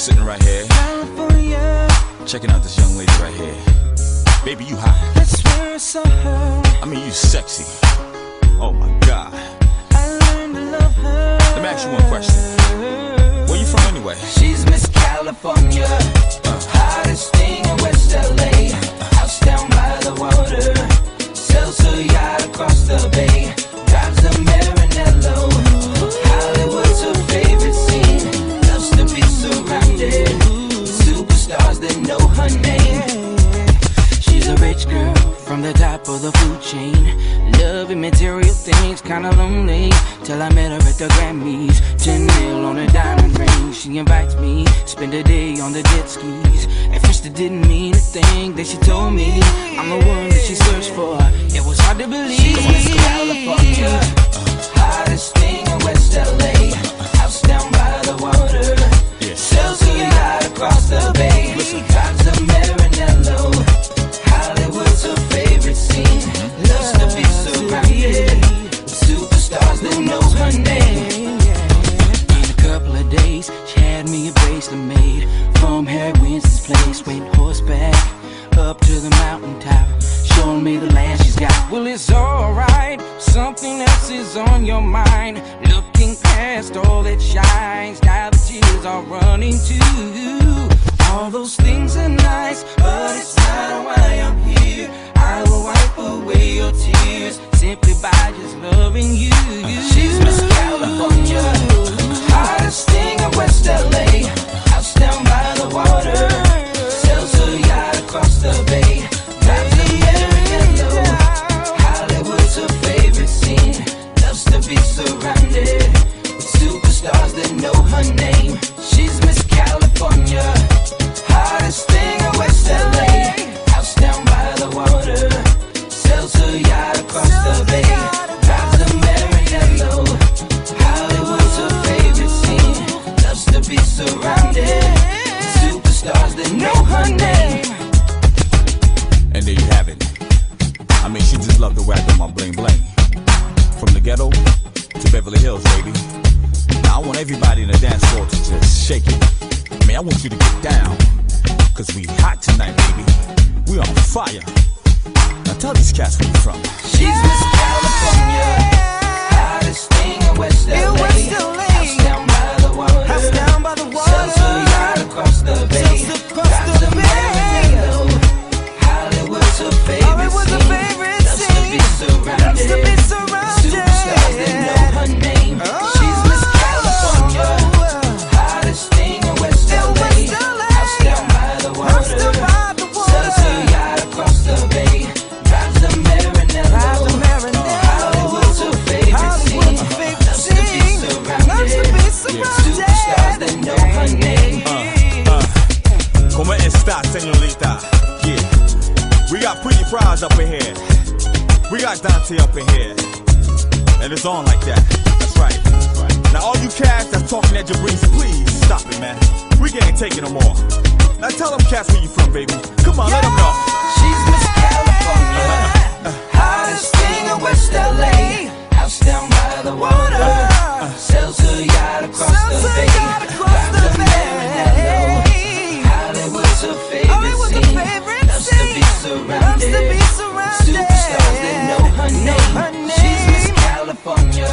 sitting right here, California. checking out this young lady right here. Baby, you hot. I swear I saw her. I mean, you sexy. Oh my God. I learned to love her. Let me ask you one question. Where you from anyway? She's Miss California, hottest thing in West LA. House down by the water, sells her yacht across the bay. Drives a Maranello. Hollywood's her favorite scene. Loves to be surrounded with superstars that know her name. She's a rich girl from the top of the food chain. Loving material things, kinda lonely. Till I met her at the Grammys. 10 mil on a diamond ring. She invites me, spend a day on the jet skis. At first it didn't mean a thing. Then she told me I'm the one that she searched for. It was hard to believe. She's Miss California, hottest thing in West LA. House down by the water, sells her yacht across the bay. Drives a Maranello. Hollywood's her favorite scene. Loves to be surrounded with superstars that know her name. In a couple of days, she had me a bracelet made from Harry Winston's place. Went horseback up to the mountaintop, showing me the land she's got. Well, it's alright, something else is on your mind. Looking past all that shines, now the tears are running too. All those things are nice, but it's not why I'm here. I will wipe away your tears simply by just loving you. She's Miss California, hottest thing in West LA. House down by the water, sells her yacht across the bay. Drives a Maranello. Hollywood's her favorite scene. Loves to be surrounded with superstars that know her name. She's Miss California, hottest thing in West LA. House down by the water, sells her yacht across the bay. Drives a Maranello. Hollywood's her favorite scene. Loves to be surrounded with superstars that know her name. And there you have it. I mean, she just loved the way I do my bling bling. From the ghetto to Beverly Hills, baby. Now I want everybody in the dance floor to just shake it. I mean, I want you to get down. Cause we hot tonight, baby. We on fire. Now tell these cats where you from. She's Miss California, hottest thing in West LA. House down by the water, sells her yacht across the bay. Drives a Maranello. Hollywood's her favorite scene. Loves to be surrounded with superstars that know her name. She's Miss California, hottest thing in West LA. House down by the water, sells her yacht across the bay. Drives a Maranello. Hollywood's her favorite scene. Loves to be surrounded with superstars that know her name. Como esta, señorita? Yeah. We got pretty Pras up in here. We got Dante up in here. And it's on like that. That's right. Now all you cats that's talking at your breeze, please stop it, man. We can't take it no more. Now tell them cats where you from, baby. Come on, let them know. She's Miss California, hottest thing in West LA. House down by the water, sells her yacht across the bay. Drives a Maranello. Hollywood's her favorite scene. Loves to be surrounded with superstars that know her name. She's Miss California.